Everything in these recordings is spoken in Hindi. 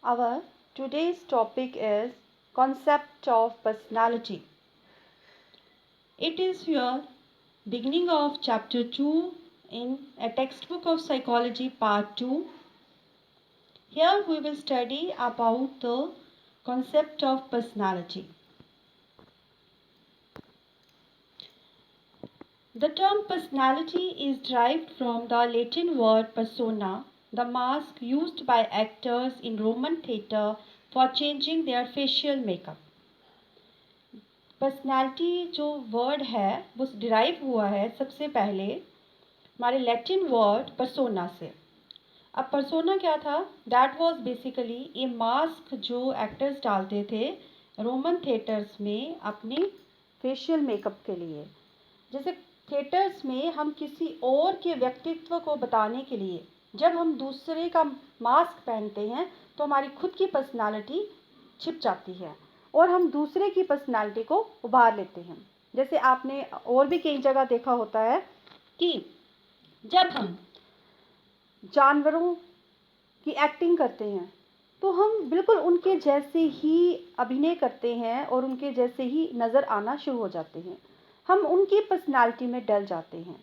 Our today's topic is concept of personality. It is your beginning of chapter 2 in a textbook of psychology part 2. Here we will study about the concept of personality. The term personality is derived from the Latin word persona, the mask used by actors in Roman theatre for changing their facial makeup. Personality जो वर्ड है वो डिराइव हुआ है सबसे पहले हमारे लैटिन वर्ड पर्सोना से. अब पर्सोना क्या था? That was basically A mask जो एक्टर्स डालते थे रोमन थिएटर्स में अपने फेशियल मेकअप के लिए. जैसे थिएटर्स में हम किसी और के व्यक्तित्व को बताने के लिए जब हम दूसरे का मास्क पहनते हैं तो हमारी खुद की पर्सनालिटी छिप जाती है और हम दूसरे की पर्सनालिटी को उभार लेते हैं. जैसे आपने और भी कई जगह देखा होता है कि जब हम जानवरों की एक्टिंग करते हैं तो हम बिल्कुल उनके जैसे ही अभिनय करते हैं और उनके जैसे ही नज़र आना शुरू हो जाते हैं. हम उनकी पर्सनालिटी में डल जाते हैं.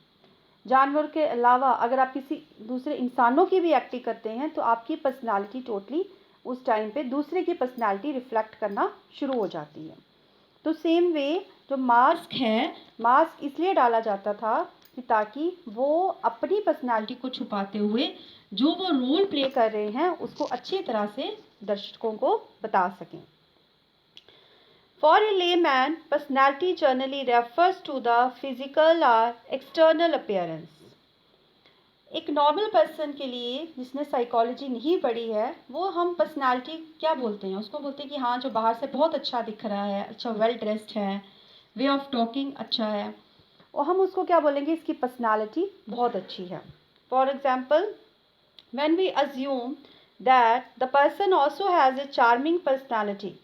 जानवर के अलावा अगर आप किसी दूसरे इंसानों की भी एक्टिंग करते हैं तो आपकी पर्सनालिटी टोटली उस टाइम पे दूसरे की पर्सनालिटी रिफ्लेक्ट करना शुरू हो जाती है. तो सेम वे जो मास्क है, मास्क इसलिए डाला जाता था कि ताकि वो अपनी पर्सनालिटी को छुपाते हुए जो वो रोल प्ले कर रहे हैं उसको अच्छी तरह से दर्शकों को बता सकें. For a layman, personality generally refers to the physical or external appearance. एक नॉर्मल पर्सन के लिए जिसने साइकोलॉजी नहीं पढ़ी है वो हम पर्सनालिटी क्या बोलते हैं? उसको बोलते हैं कि हाँ जो बाहर से बहुत अच्छा दिख रहा है, अच्छा वेल ड्रेस्ड है, वे ऑफ टॉकिंग अच्छा है, और हम उसको क्या बोलेंगे? इसकी पर्सनालिटी बहुत अच्छी है. For example, when we assume that the person also has a charming personality,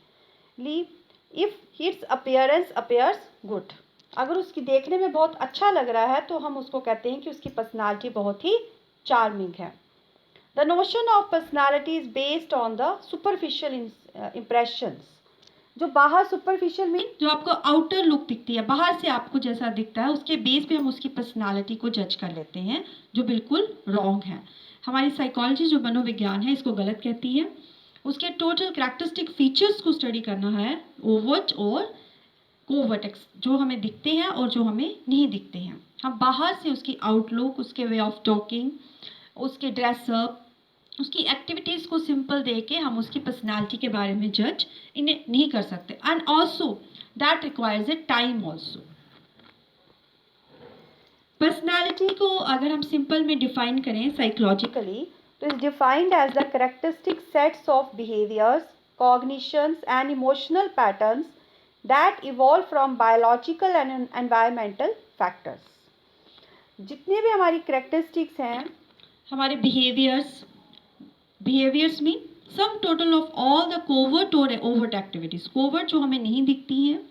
if its appearance appears good, अगर उसकी देखने में बहुत अच्छा लग रहा है तो हम उसको कहते हैं कि उसकी पर्सनालिटी बहुत ही चार्मिंग है. The notion of personality is based on the superficial impressions. जो बाहर सुपरफिशियल में जो आपको आउटर लुक दिखती है, बाहर से आपको जैसा दिखता है उसके बेस पे हम उसकी पर्सनालिटी को जज कर लेते हैं, जो बिल्कुल रॉन्ग है. हमारी साइकोलॉजी जो मनोविज्ञान है इसको गलत कहती है. उसके टोटल कैरेक्टरिस्टिक फीचर्स को स्टडी करना है, ओवर्ट और कोवर्ट, जो हमें दिखते हैं और जो हमें नहीं दिखते हैं. हम बाहर से उसकी आउटलुक, उसके वे ऑफ टॉकिंग, उसके ड्रेसअप, उसकी एक्टिविटीज़ को सिंपल दे के हम उसकी पर्सनालिटी के बारे में जज इन्हें नहीं कर सकते. And also that requires a time also. Personality को अगर हम सिंपल में डिफाइन करें साइकोलॉजिकली तो is defined as the characteristic sets of behaviours, cognitions and emotional patterns that evolve from biological and environmental factors. जितने भी हमारी characteristics हैं, हमारे behaviors में sum total of all the covert or overt activities. covert जो हमें नहीं दिखती हैं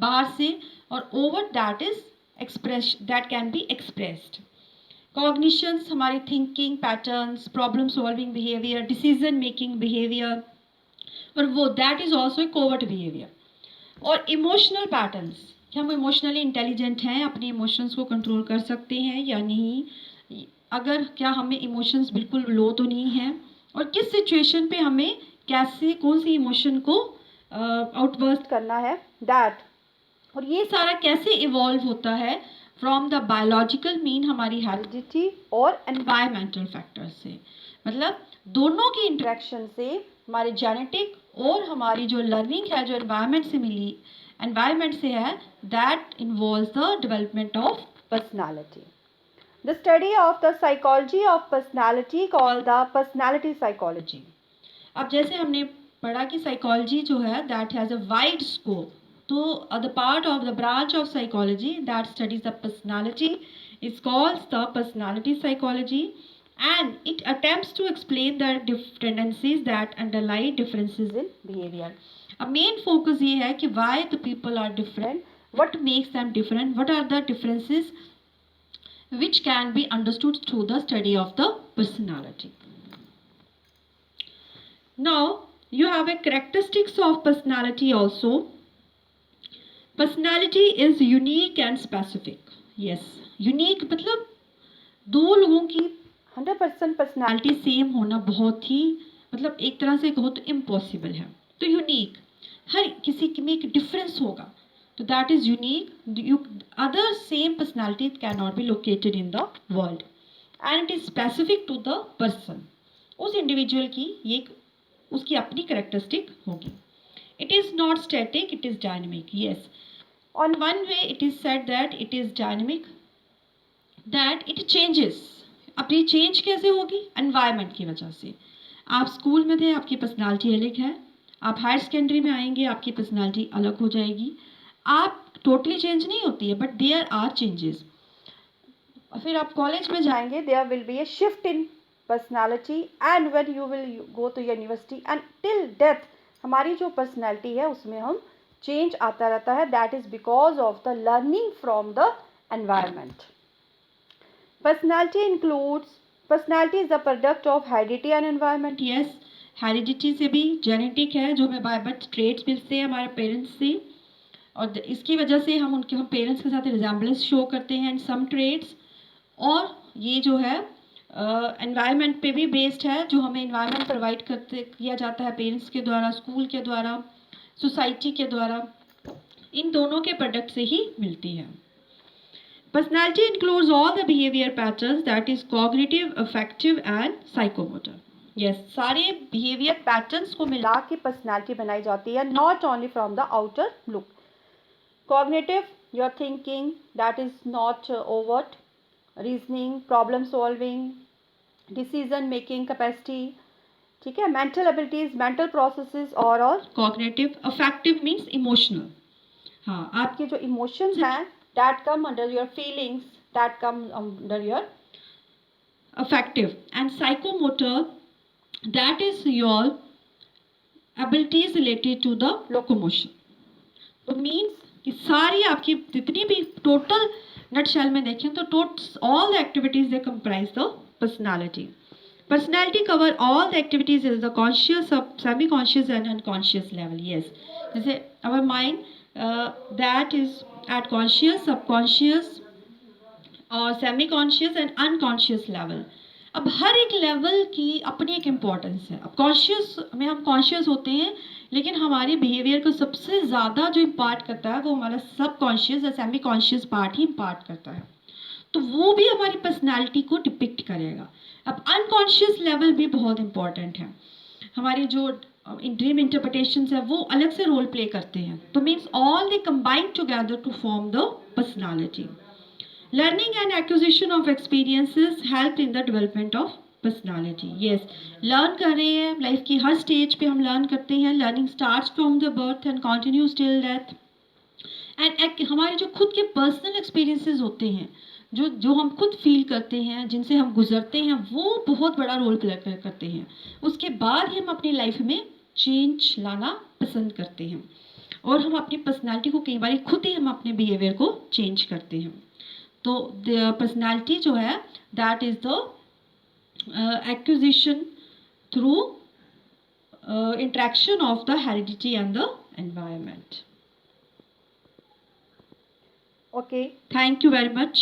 बाहर से, और overt that can be expressed. Cognitions हमारी thinking patterns, problem solving behavior, decision making behavior, और वो that is also a covert behavior. और इमोशनल पैटर्न्स, कि हम इमोशनली इंटेलिजेंट हैं, अपने इमोशंस को कंट्रोल कर सकते हैं या नहीं, अगर क्या हमें इमोशंस बिल्कुल लो तो नहीं है, और किस सिचुएशन पे हमें कैसे कौन सी इमोशन को आउटबर्स्ट करना है, दैट. और ये सारा कैसे इवॉल्व होता है फ्रॉम द बायोलॉजिकल मीन, हमारी हेरिडिटी और एनवायरमेंटल फैक्टर से. मतलब दोनों की इंटरेक्शन से हमारे जेनेटिक और हमारी जो लर्निंग है जो एनवायरनमेंट से मिली, एनवायरनमेंट से है, that involves the development of personality. The study of the psychology of personality called the personality psychology. अब जैसे हमने पढ़ा कि साइकोलॉजी जो है that has a wide scope, तो the part of the branch of psychology that studies the personality is called the personality psychology, and it attempts to explain the tendencies that underlie differences in behavior. A main focus ये है कि why the people are different, what makes them different, what are the differences which can be understood through the study of the personality. Now you have a characteristics of personality also. Personality is unique and specific. Yes, unique मतलब दो लोगों की 100% पर्सनालिटी सेम होना बहुत ही मतलब एक तरह से कहो तो इम्पॉसिबल है. तो यूनिक, हर किसी में एक डिफरेंस होगा, तो that is unique. You other same personality can not be located in the world and it is specific to the person. उस इंडिविजुअल की ये उसकी अपनी करेक्टरिस्टिक होगी. It is not static, it is dynamic. Yes, on one way it is said that it is dynamic, that it changes. अब ये चेंज कैसे होगी? एनवायरनमेंट की वजह से. आप स्कूल में थे, आपकी पर्सनालिटी अलग है. आप हायर सेकेंडरी में आएंगे, आपकी पर्सनालिटी अलग हो जाएगी. आप टोटली चेंज नहीं होती है, बट देयर आर चेंजेस. फिर आप कॉलेज में जाएंगे, there will be a shift in personality and when you will go to university and till death हमारी जो पर्सनालिटी है उसमें हम चेंज आता रहता है. That is because of the learning from the environment. Personality is the product of heredity and environment. Yes, heredity से भी जेनेटिक है, जो हमें बाय बर्थ ट्रेट्स मिलते हैं हमारे पेरेंट्स से, और इसकी वजह से हम पेरेंट्स के साथ रिजेम्बलेंस शो करते हैं इन सम ट्रेट्स. और ये जो है एनवायरनमेंट पे भी बेस्ड है, जो हमें एनवायरनमेंट प्रोवाइड किया जाता है पेरेंट्स के द्वारा, स्कूल के द्वारा, सोसाइटी के द्वारा. इन दोनों के प्रोडक्ट से ही मिलती है. Personality includes all the behavior patterns, that is cognitive, affective and psychomotor. Yes, सारे behavior patterns को मिला के personality बनाई जाती है, not only from the outer look. Cognitive, your thinking, that is not overt, reasoning, problem solving, decision making capacity, ठीक है. Mental abilities, mental processes और cognitive. Affective means emotional. हाँ, आपके जो emotions हैं that come under your feelings, that come under your affective. And psychomotor, that is your abilities related to the locomotion. तो means कि सारी आपकी जितनी भी total nutshell में देखें तो all the activities they comprise the personality. Personality cover all the activities at the conscious, semi-conscious and unconscious level. Yes, जैसे our mind that is at conscious, subconscious और semi conscious and unconscious level. अब हर एक लेवल की अपनी एक इम्पॉर्टेंस है. अब कॉन्शियस में हम कॉन्शियस होते हैं, लेकिन हमारे बिहेवियर को सबसे ज़्यादा जो इम्पार्ट करता है वो हमारा सब कॉन्शियस या सेमी कॉन्शियस पार्ट ही इम्पार्ट करता है. तो वो भी हमारी पर्सनैलिटी को डिपिक्ट करेगा. अब अनकॉन्शियस लेवल भी बहुत इम्पॉर्टेंट है. हमारी जो ड्रीम इंटरप्रिटेशंस है वो अलग से रोल प्ले करते हैं. तो means all they combine together to form the personality. Learning and acquisition of experiences help in the development of personality. Yes, learn कर रहे हैं लाइफ की हर स्टेज पे हम लर्न करते हैं. Learning starts from the birth and continues till death. And हमारे जो खुद के पर्सनल एक्सपीरियंसेस होते हैं, जो हम खुद फील करते हैं, जिनसे हम गुजरते हैं, वो बहुत बड़ा रोल प्ले करते हैं. उसके बाद ही हम अपनी लाइफ में चेंज लाना पसंद करते हैं, और हम अपनी पर्सनालिटी को कई बार खुद ही हम अपने बिहेवियर को चेंज करते हैं. तो पर्सनालिटी जो है that is the acquisition through interaction of the heredity and the environment. Okay. Thank you very much.